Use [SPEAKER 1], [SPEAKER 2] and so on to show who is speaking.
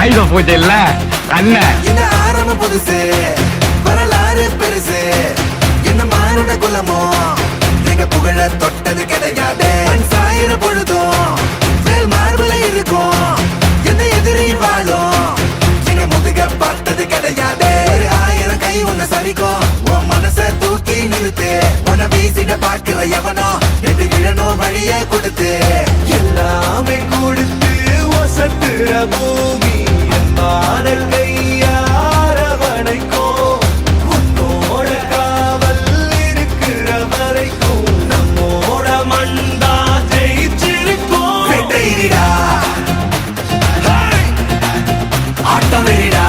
[SPEAKER 1] ஆயுத பூஜை இல்ல அண்ணன்
[SPEAKER 2] இந்த ஆரம்ப புதுசு வரலாறு பெருசு என்ன மானுட குலமோ எங்க புகழ தொட்டது கிடையாது சாயிர பொழுதும் மேல் மார்புல இருக்கும் என்ன எதிரி வாழும் எங்க முதுக பார்த்தது கிடையாது 1000 கை உன்னை சரிக்கும் உன் மனச தூக்கி நிறுத்து உன்னை வீசிட பார்க்கிற எவனோ எது விழனோ வழிய கொடுத்து எல்லாமே கொடுத்து ஒசத்துற பூமி என் மாடல் கையாரவணைக்கும் உன்னோட காவல் இருக்கிற வரைக்கும் நம்மோட மண்டா ஜெயிச்சிருக்கும் ஆட்டம் வெளிடா